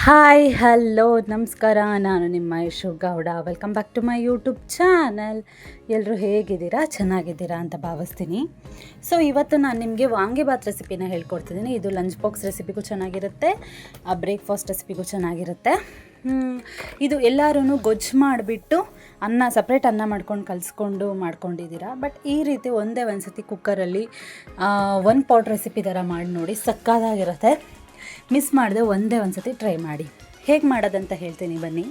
Hi hello ನಮಸ್ಕಾರ. ನಾನು ನಿಮ್ಮ Yashu Gowda. Welcome back to my YouTube channel. ಎಲ್ಲರೂ ಹೇಗಿದ್ದೀರಾ? ಚೆನ್ನಾಗಿದ್ದೀರಾ ಅಂತ ಭಾವಿಸ್ತೀನಿ. ಸೊ ಇವತ್ತು ನಾನು ನಿಮಗೆ ವಾಂಗಿಬಾತ್ ರೆಸಿಪಿನ ಹೇಳ್ಕೊಡ್ತಿದ್ದೀನಿ. ಇದು ಲಂಚ್ ಬಾಕ್ಸ್ ರೆಸಿಪಿಗೂ ಚೆನ್ನಾಗಿರುತ್ತೆ, ಬ್ರೇಕ್ಫಾಸ್ಟ್ ರೆಸಿಪಿಗೂ ಚೆನ್ನಾಗಿರುತ್ತೆ. ಇದು ಎಲ್ಲರೂ ಗೊಜ್ಜು ಮಾಡಿಬಿಟ್ಟು ಸಪ್ರೇಟ್ ಅನ್ನ ಮಾಡ್ಕೊಂಡು ಕಲಿಸ್ಕೊಂಡು ಮಾಡ್ಕೊಂಡಿದ್ದೀರಾ. ಬಟ್ ಈ ರೀತಿ ಒಂದೇ ಒಂದು ಸತಿ ಕುಕ್ಕರಲ್ಲಿ ಒನ್ ಪಾಟ್ ರೆಸಿಪಿ ಥರ ಮಾಡಿ ನೋಡಿ, ಸಕ್ಕತ್ತಾಗಿರುತ್ತೆ. ಮಿಸ್ ಮಾಡದೆ ಒಂದೇ ಒಂದು ಸತಿ ಟ್ರೈ ಮಾಡಿ. ಹೇಗೆ ಮಾಡೋದಂತ ಹೇಳ್ತೀನಿ ಬನ್ನಿ.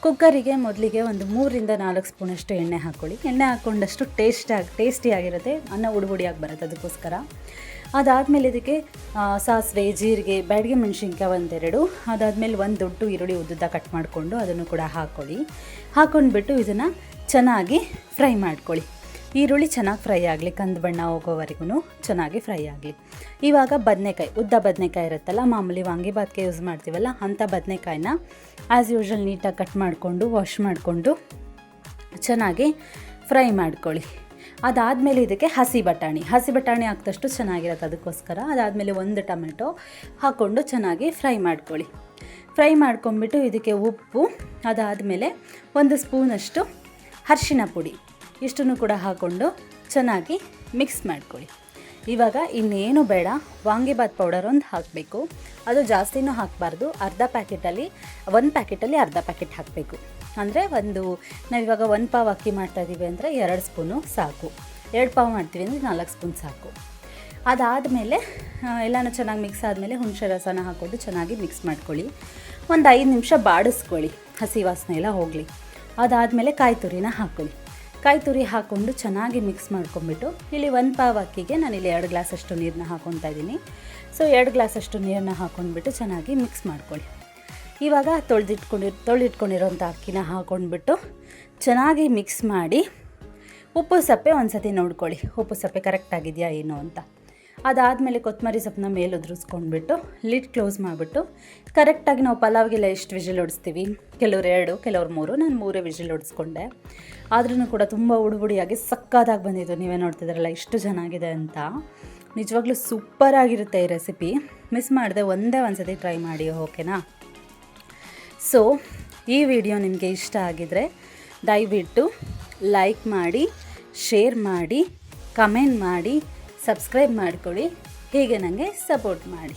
ಕುಕ್ಕರಿಗೆ ಮೊದಲಿಗೆ ಒಂದು 3-4 ಸ್ಪೂನಷ್ಟು ಎಣ್ಣೆ ಹಾಕ್ಕೊಳ್ಳಿ. ಎಣ್ಣೆ ಹಾಕ್ಕೊಂಡಷ್ಟು ಟೇಸ್ಟಿಯಾಗಿರುತ್ತೆ, ಅನ್ನ ಉಡುಬುಡಿಯಾಗಿ ಬರುತ್ತೆ. ಅದಕ್ಕೋಸ್ಕರ ಅದಾದಮೇಲೆ ಇದಕ್ಕೆ ಸಾಸಿವೆ, ಜೀರಿಗೆ, ಬ್ಯಾಡಗೆ ಮೆಣಸಿನ್ಕಾಯಿ ಒಂದೆರಡು, ಅದಾದಮೇಲೆ ಒಂದು ದೊಡ್ಡ ಈರುಳ್ಳಿ ಉದ್ದುದ್ದ ಕಟ್ ಮಾಡಿಕೊಂಡು ಅದನ್ನು ಕೂಡ ಹಾಕ್ಕೊಂಡ್ಬಿಟ್ಟು ಇದನ್ನು ಚೆನ್ನಾಗಿ ಫ್ರೈ ಮಾಡ್ಕೊಳ್ಳಿ. ಈರುಳ್ಳಿ ಚೆನ್ನಾಗಿ ಫ್ರೈ ಆಗಲಿ, ಕಂದು ಬಣ್ಣ ಹೋಗೋವರೆಗೂ ಚೆನ್ನಾಗಿ ಫ್ರೈ ಆಗಲಿ. ಇವಾಗ ಉದ್ದ ಬದನೆಕಾಯಿ ಇರುತ್ತಲ್ಲ, ಮಾಮೂಲಿ ವಾಂಗಿಬಾತ್ಗೆ ಯೂಸ್ ಮಾಡ್ತೀವಲ್ಲ, ಅಂಥ ಬದನೆಕಾಯಿನ ಆ್ಯಸ್ ಯೂಶ್ವಲ್ ನೀಟಾಗಿ ಕಟ್ ಮಾಡಿಕೊಂಡು ವಾಶ್ ಮಾಡಿಕೊಂಡು ಚೆನ್ನಾಗಿ ಫ್ರೈ ಮಾಡ್ಕೊಳ್ಳಿ. ಅದಾದಮೇಲೆ ಇದಕ್ಕೆ ಹಸಿ ಬಟಾಣಿ ಹಾಕಿದಷ್ಟು ಚೆನ್ನಾಗಿರುತ್ತೆ. ಅದಕ್ಕೋಸ್ಕರ ಅದಾದಮೇಲೆ ಒಂದು ಟೊಮೆಟೊ ಹಾಕ್ಕೊಂಡು ಚೆನ್ನಾಗಿ ಫ್ರೈ ಮಾಡ್ಕೊಳ್ಳಿ. ಫ್ರೈ ಮಾಡ್ಕೊಂಬಿಟ್ಟು ಇದಕ್ಕೆ ಉಪ್ಪು, ಅದಾದಮೇಲೆ 1 ಸ್ಪೂನಷ್ಟು ಅರಿಶಿನ ಪುಡಿ, ಇಷ್ಟನ್ನು ಕೂಡ ಹಾಕ್ಕೊಂಡು ಚೆನ್ನಾಗಿ ಮಿಕ್ಸ್ ಮಾಡ್ಕೊಳ್ಳಿ. ಇವಾಗ ಇನ್ನೇನು ಬೇಡ, ವಾಂಗಿಬಾತ್ ಪೌಡರ್ ಒಂದು ಹಾಕಬೇಕು. ಅದು ಜಾಸ್ತಿನೂ ಹಾಕಬಾರ್ದು. ಒಂದು ಪ್ಯಾಕೆಟಲ್ಲಿ ಅರ್ಧ ಪ್ಯಾಕೆಟ್ ಹಾಕಬೇಕು. ಅಂದರೆ ನಾವಿವಾಗ 1 ಪಾವ್ ಅಕ್ಕಿ ಮಾಡ್ತಾಯಿದ್ದೀವಿ ಅಂದರೆ 2 ಸ್ಪೂನು ಸಾಕು. 2 ಪಾವ್ ಮಾಡ್ತೀವಿ ಅಂದರೆ 4 ಸ್ಪೂನ್ ಸಾಕು. ಅದಾದಮೇಲೆ ಎಲ್ಲನೂ ಚೆನ್ನಾಗಿ ಮಿಕ್ಸ್ ಆದಮೇಲೆ ಹುಣಸೆ ರಸನ ಹಾಕ್ಕೊಂಡು ಚೆನ್ನಾಗಿ ಮಿಕ್ಸ್ ಮಾಡ್ಕೊಳ್ಳಿ. ಒಂದು 5 ನಿಮಿಷ ಬಾಡಿಸ್ಕೊಳ್ಳಿ, ಹಸಿ ವಾಸನೆ ಎಲ್ಲ ಹೋಗಲಿ. ಅದಾದಮೇಲೆ ಕಾಯಿ ತುರಿ ಹಾಕ್ಕೊಂಡು ಚೆನ್ನಾಗಿ ಮಿಕ್ಸ್ ಮಾಡ್ಕೊಂಬಿಟ್ಟು, ಇಲ್ಲಿ 1 ಪಾವ್ ಅಕ್ಕಿಗೆ ನಾನಿಲ್ಲಿ 2 ಗ್ಲಾಸಷ್ಟು ನೀರನ್ನ ಹಾಕ್ಕೊತಾ ಇದ್ದೀನಿ. ಸೊ 2 ಗ್ಲಾಸಷ್ಟು ನೀರನ್ನ ಹಾಕ್ಕೊಂಡ್ಬಿಟ್ಟು ಚೆನ್ನಾಗಿ ಮಿಕ್ಸ್ ಮಾಡ್ಕೊಳ್ಳಿ. ಇವಾಗ ತೊಳೆದಿಟ್ಕೊಂಡಿರೋಂಥ ಅಕ್ಕಿನ ಹಾಕ್ಕೊಂಡ್ಬಿಟ್ಟು ಚೆನ್ನಾಗಿ ಮಿಕ್ಸ್ ಮಾಡಿ, ಉಪ್ಪು ಸಪ್ಪೆ ಒಂದು ಸತಿ ನೋಡ್ಕೊಳ್ಳಿ, ಉಪ್ಪು ಸಪ್ಪೆ ಕರೆಕ್ಟಾಗಿದೆಯಾ ಏನು ಅಂತ. ಅದಾದಮೇಲೆ ಕೊತ್ತಂಬರಿ ಸೊಪ್ಪನ್ನ ಮೇಲೆ ಉದುರಿಸ್ಕೊಂಡ್ಬಿಟ್ಟು ಲಿಡ್ ಕ್ಲೋಸ್ ಮಾಡಿಬಿಟ್ಟು, ಕರೆಕ್ಟಾಗಿ ನಾವು ಪಲಾವ್ಗೆಲ್ಲ ಎಷ್ಟು ವಿಜಿಲ್ ಹೊಡಿಸ್ತೀವಿ, ಕೆಲವ್ರು 2, ಕೆಲವ್ರು 3, ನಾನು 3 ವಿಜಿಲ್ ಹೊಡಿಸ್ಕೊಂಡೆ. ಆದ್ರೂ ಕೂಡ ತುಂಬ ಉಡುಬುಡಿಯಾಗಿ ಸಕ್ಕತ್ತಾಗಿ ಬಂದಿದ್ದು. ನೀವೇ ನೋಡ್ತಿದ್ದೀರಲ್ಲ ಎಷ್ಟು ಚೆನ್ನಾಗಿದೆ ಅಂತ. ನಿಜವಾಗ್ಲೂ ಸೂಪರಾಗಿರುತ್ತೆ ಈ ರೆಸಿಪಿ. ಮಿಸ್ ಮಾಡದೆ ಒಂದೇ ಒಂದು ಸತಿ ಟ್ರೈ ಮಾಡಿ, ಓಕೆನಾ? ಸೊ ಈ ವಿಡಿಯೋ ನಿಮಗೆ ಇಷ್ಟ ಆಗಿದರೆ ದಯವಿಟ್ಟು ಲೈಕ್ ಮಾಡಿ, ಶೇರ್ ಮಾಡಿ, ಕಮೆಂಟ್ ಮಾಡಿ, ಸಬ್ಸ್ಕ್ರೈಬ್ ಮಾಡ್ಕೊಳ್ಳಿ. ಹೀಗೆ ನನಗೆ ಸಪೋರ್ಟ್ ಮಾಡಿ.